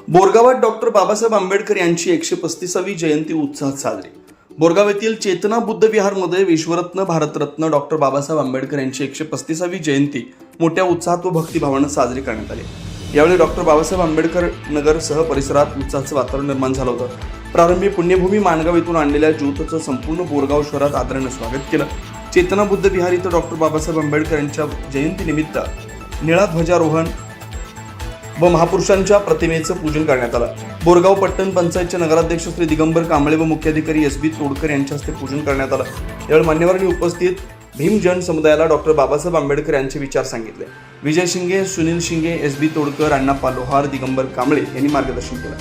बोरगावात doctor Babasaheb Ambedkar यांची 135वी जयंती उत्साहात साजरी। बोरगाव येथील चेतना बुद्ध विहारमध्ये विश्वरत्न भारतरत्न डॉक्टर बाबासाहेब आंबेडकर यांची 135वी जयंती मोठ्या उत्साहात व भक्तिभावानं साजरी करण्यात आली। यावेळी डॉक्टर बाबासाहेब आंबेडकर नगरसह परिसरात उत्साहाचं वातावरण निर्माण झालं होतं। प्रारंभी पुण्यभूमी माणगाव येथून आणलेल्या ज्योतचं संपूर्ण बोरगाव शहरात आदराने स्वागत केलं। चेतना बुद्ध विहार इथं डॉक्टर बाबासाहेब आंबेडकर यांच्या जयंतीनिमित्त निळा ध्वजारोहण व महापुरुषांच्या प्रतिमेचं पूजन करण्यात आलं। बोरगाव पट्टण पंचायतचे नगराध्यक्ष श्री दिगंबर कांबळे व मुख्याधिकारी एस.बी. तोडकर यांच्या हस्ते पूजन करण्यात आलं। यावेळी मान्यवरांनी उपस्थित भीमजन समुदायाला डॉक्टर बाबासाहेब आंबेडकर यांचे विचार सांगितले। विजय शिंगे, सुनील शिंगे, एस.बी. तोडकर, अण्णा लोहार, दिगंबर कांबळे यांनी मार्गदर्शन केलं।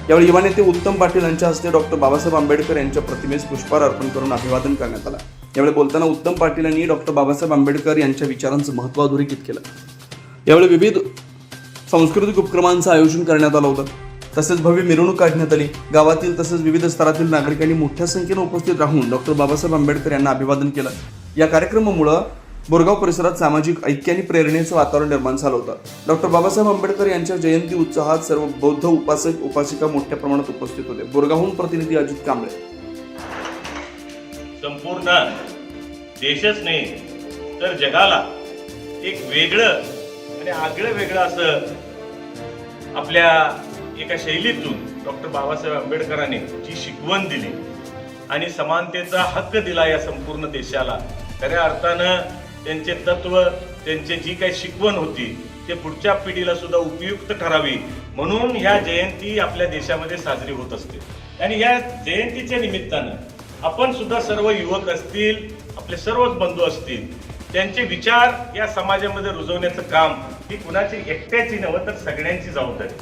यावेळी युवा नेते उत्तम पाटील यांच्या हस्ते डॉक्टर बाबासाहेब आंबेडकर यांच्या प्रतिमेस पुष्पहार अर्पण करून अभिवादन करण्यात आलं। यावेळी बोलताना उत्तम पाटील यांनी डॉक्टर बाबासाहेब आंबेडकर यांच्या विचारांचं महत्त्व अधोरेखित केलं। यावेळी विविध सांस्कृतिक उपक्रमांचं आयोजन करण्यात आलं होतं। तसेच भव्य मिरवणूक काढण्यात आली। गावातील तसेच विविध स्तरातील नागरिकांनी मोठ्या संख्येने उपस्थित राहून डॉक्टर बाबासाहेब आंबेडकर यांना अभिवादन केलं। या कार्यक्रमामुळे बोरगाव परिसरात सामाजिक ऐक्य आणि प्रेरणेचं वातावरण निर्माण झालं होतं। डॉक्टर बाबासाहेब आंबेडकर यांच्या जयंती उत्साहात सर्व बौद्ध उपासक उपासिका मोठ्या प्रमाणात उपस्थित होते। बोरगावहून प्रतिनिधी अजित कांबळे। संपूर्ण देशच नाही तर जगाला एक वेगळं आणि आगळं वेगळं असं आपल्या एका शैलीतून डॉक्टर बाबासाहेब आंबेडकरांनी जी शिकवण दिली आणि समानतेचा हक्क दिला या संपूर्ण देशाला, खऱ्या अर्थानं त्यांचे तत्व, त्यांची जी काही शिकवण होती ते पुढच्या पिढीला सुद्धा उपयुक्त ठरावी म्हणून ह्या जयंती आपल्या देशामध्ये साजरी होत असते। आणि या जयंतीच्या निमित्तानं आपण सुद्धा सर्व युवक असतील, आपले सर्वच बंधू असतील, त्यांचे विचार या समाजामध्ये रुजवण्याचं काम ही कुणाची एकट्याची नव्हे तर सगळ्यांची जबाबदारी।